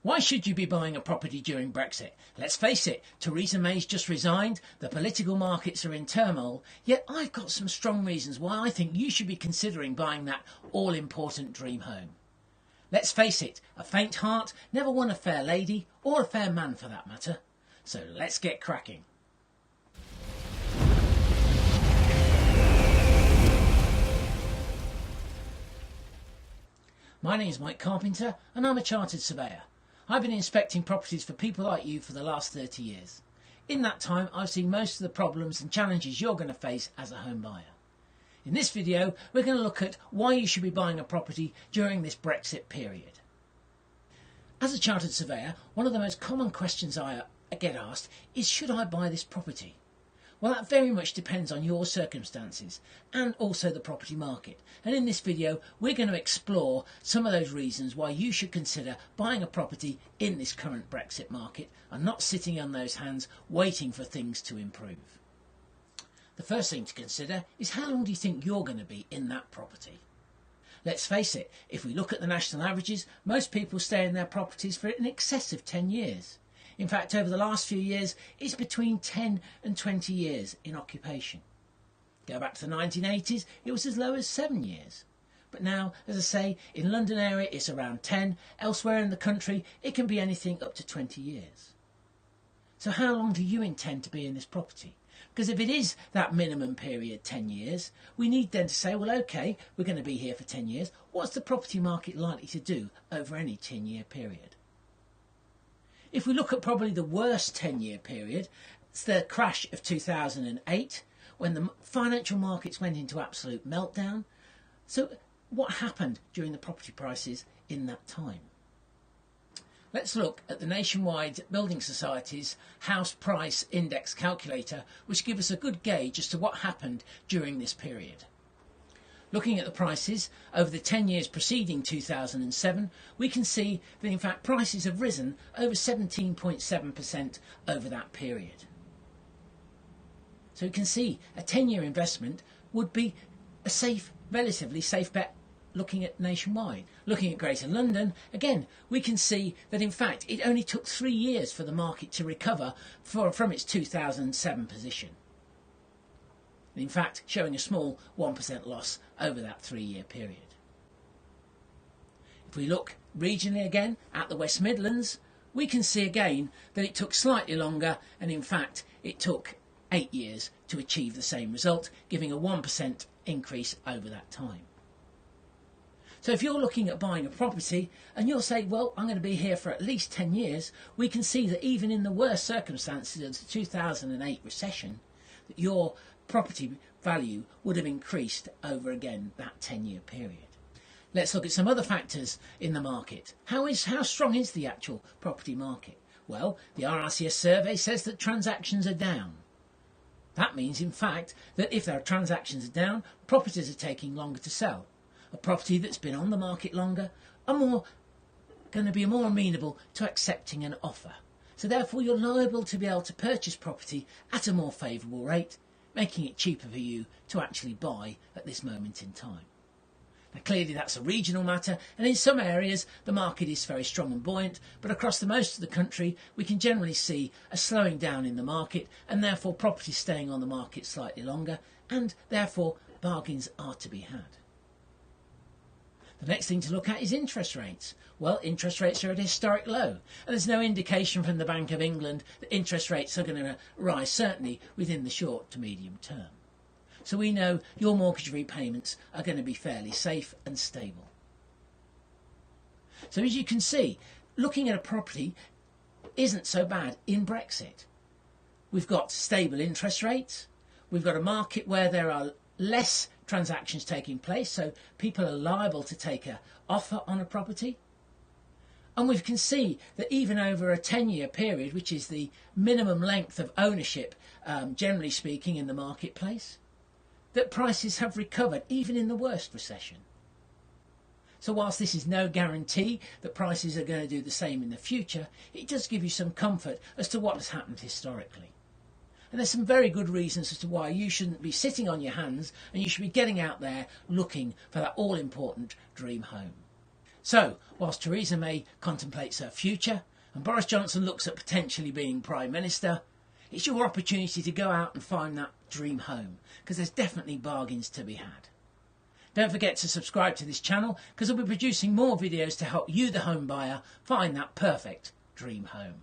Why should you be buying a property during Brexit? Let's face it, Theresa May's just resigned, the political markets are in turmoil, yet I've got some strong reasons why I think you should be considering buying that all-important dream home. Let's face it, a faint heart never won a fair lady, or a fair man for that matter. So let's get cracking. My name is Mike Carpenter and I'm a chartered surveyor. I've been inspecting properties for people like you for the last 30 years. In that time, I've seen most of the problems and challenges you're going to face as a home buyer. In this video, we're going to look at why you should be buying a property during this Brexit period. As a chartered surveyor, one of the most common questions I get asked is, should I buy this property? Well, that very much depends on your circumstances and also the property market. And in this video, we're going to explore some of those reasons why you should consider buying a property in this current Brexit market and not sitting on those hands waiting for things to improve. The first thing to consider is, how long do you think you're going to be in that property? Let's face it, if we look at the national averages, most people stay in their properties for in excess of 10 years. In fact, over the last few years, it's between 10 and 20 years in occupation. Go back to the 1980s, it was as low as 7 years. But now, as I say, in London area it's around 10, elsewhere in the country it can be anything up to 20 years. So how long do you intend to be in this property? Because if it is that minimum period, 10 years, we need then to say, well, okay, we're going to be here for 10 years. What's the property market likely to do over any 10-year period? If we look at probably the worst 10-year period, it's the crash of 2008, when the financial markets went into absolute meltdown. So what happened during the property prices in that time? Let's look at the Nationwide Building Society's House Price Index calculator, which gives us a good gauge as to what happened during this period. Looking at the prices over the 10 years preceding 2007, we can see that in fact prices have risen over 17.7% over that period. So you can see a 10-year investment would be a safe, relatively safe bet looking at nationwide. Looking at Greater London, again, we can see that in fact it only took 3 years for the market to recover from its 2007 position. In fact, showing a small 1% loss over that 3-year period. If we look regionally again at the West Midlands, we can see again that it took slightly longer, and in fact it took 8 years to achieve the same result, giving a 1% increase over that time. So if you're looking at buying a property and you'll say, well, I'm going to be here for at least 10 years, we can see that even in the worst circumstances of the 2008 recession, that your property value would have increased over again that 10-year period. Let's look at some other factors in the market. How strong is the actual property market? Well, the RRCS survey says that transactions are down. That means, in fact, that if their transactions are down, properties are taking longer to sell. A property that's been on the market longer are going to be more amenable to accepting an offer. So therefore you're liable to be able to purchase property at a more favourable rate, making it cheaper for you to actually buy at this moment in time. Now clearly that's a regional matter, and in some areas the market is very strong and buoyant, but across the most of the country we can generally see a slowing down in the market, and therefore properties staying on the market slightly longer, and therefore bargains are to be had. The next thing to look at is interest rates. Well, interest rates are at a historic low, and there's no indication from the Bank of England that interest rates are going to rise, certainly within the short to medium term. So we know your mortgage repayments are going to be fairly safe and stable. So as you can see, looking at a property isn't so bad in Brexit. We've got stable interest rates, we've got a market where there are less transactions taking place, so people are liable to take an offer on a property. And we can see that even over a 10-year period, which is the minimum length of ownership, generally speaking, in the marketplace, that prices have recovered even in the worst recession. So whilst this is no guarantee that prices are going to do the same in the future, it does give you some comfort as to what has happened historically. And there's some very good reasons as to why you shouldn't be sitting on your hands and you should be getting out there looking for that all-important dream home. So, whilst Theresa May contemplates her future and Boris Johnson looks at potentially being Prime Minister, it's your opportunity to go out and find that dream home, because there's definitely bargains to be had. Don't forget to subscribe to this channel, because I'll be producing more videos to help you, the home buyer, find that perfect dream home.